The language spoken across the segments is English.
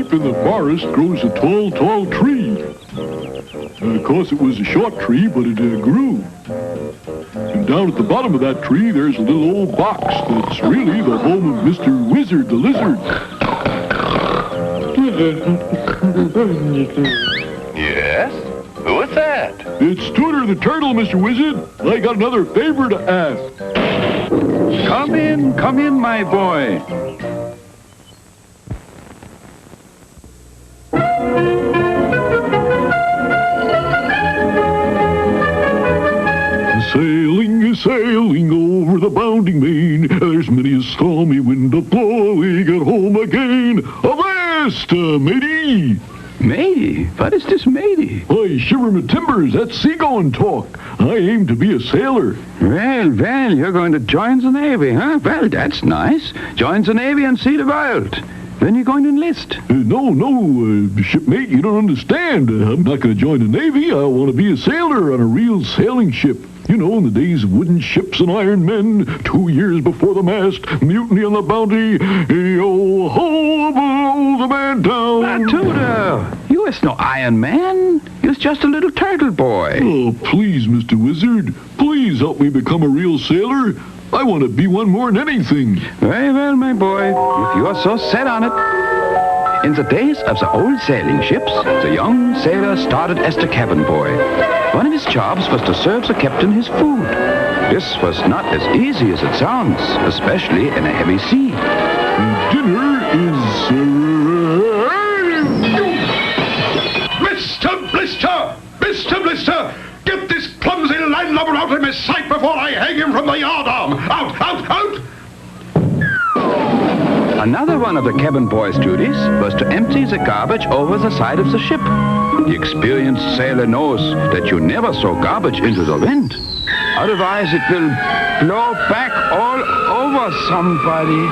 ship in the forest grows a tall, tall tree. Of course, it was a short tree, but it grew. And down at the bottom of that tree, there's a little old box that's really the home of Mr. Wizard the Lizard. Yes? Who is that? It's Tooter the Turtle, Mr. Wizard. I got another favor to ask. Come in, my boy. Sailing, sailing over the bounding main, there's many a stormy wind a-blowing at home again. Avast, matey! Matey? What is this matey? I shiver my timbers, that's seagoing talk. I aim to be a sailor. Well, you're going to join the Navy, huh? Well, that's nice. Join the Navy and see the world. When are you going to enlist? No, shipmate, you don't understand. I'm not going to join the Navy. I want to be a sailor on a real sailing ship. You know, in the days of wooden ships and iron men, 2 years before the mast, mutiny on the Bounty, yo-ho, below the man down. Tooter, you is no Iron Man. You're just a little turtle boy. Oh, please, Mr. Wizard, please help me become a real sailor. I want to be one more than anything. Very well, my boy, if you are so set on it. In the days of the old sailing ships, the young sailor started as the cabin boy. One of his jobs was to serve the captain his food. This was not as easy as it sounds, especially in a heavy sea. Dinner is... Mr. Blister! Mr. Blister! Get this clumsy landlubber out of my sight before I hang him from the yardarm! Out! Another one of the cabin boy's duties was to empty the garbage over the side of the ship. The experienced sailor knows that you never throw garbage into the wind. Otherwise, it will blow back all over somebody.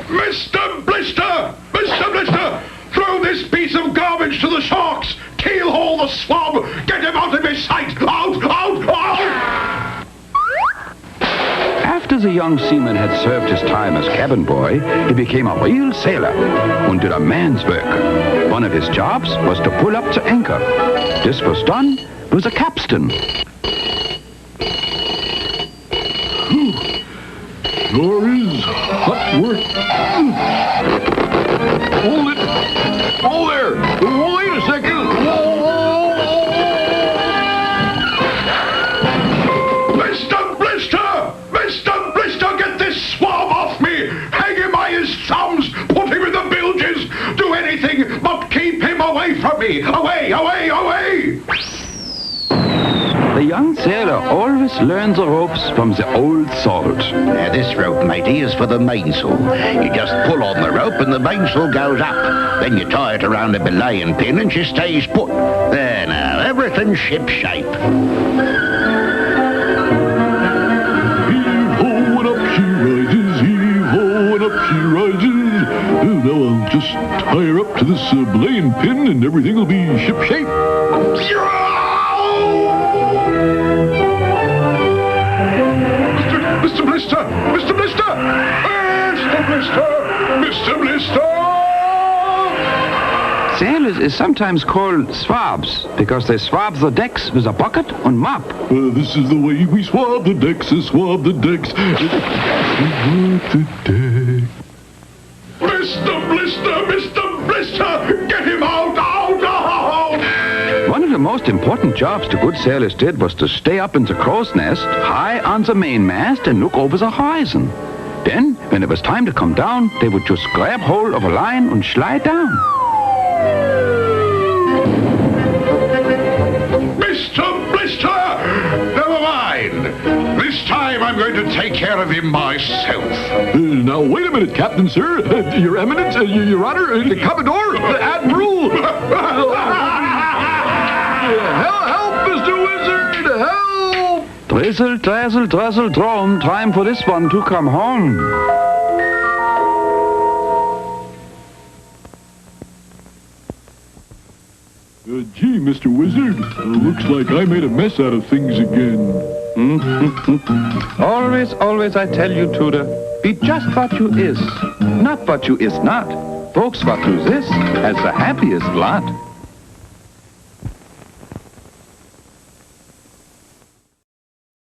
Mr. Blister! Mr. Blister! Throw this piece of garbage to the sharks! Keelhaul the swab! Get him out of my sight! Out! After the young seaman had served his time as cabin boy, he became a real sailor and did a man's work. One of his jobs was to pull up the anchor. This was done with a capstan. Sure is hot work. Hold it. Oh, there. Wait a second. Mr. Blister! Mr. Blister, get this swab off me! Hang him by his thumbs! Put him in the bilges! Do anything but keep him away from me! Away! The young sailor always learned the ropes from the old salt. Now, this rope, matey, is for the mainsail. You just pull on the rope and the mainsail goes up. Then you tie it around a belaying pin and she stays put. There now, everything's ship-shape. Heave-ho and up she rises, heave-ho and up she rises. Now I'll just tie her up to this belaying pin and everything will be ship-shape. Mr. Blister! Mr. Blister! Mr. Blister! Mr. Blister! Sailors is sometimes called swabs because they swab the decks with a bucket and mop. This is the way we swab the decks, swab the decks. Swab the deck. Mr. Blister! Mr. Blister! Get him out! One of the most important jobs the good sailors did was to stay up in the crow's nest, high on the mainmast, and look over the horizon. Then, when it was time to come down, they would just grab hold of a line and slide down. Mr. Blister! Never mind. This time I'm going to take care of him myself. Now, wait a minute, Captain, sir. Your Eminence, Your Honor, the Commodore, the Admiral. Help, Mr. Wizard, help! Drizzle, drazzle, druzzle, drone. Time for this one to come home. Gee, Mr. Wizard, looks like I made a mess out of things again. Always, I tell you, Tooter, be just what you is. Not what you is not. Folks what do this as the happiest lot.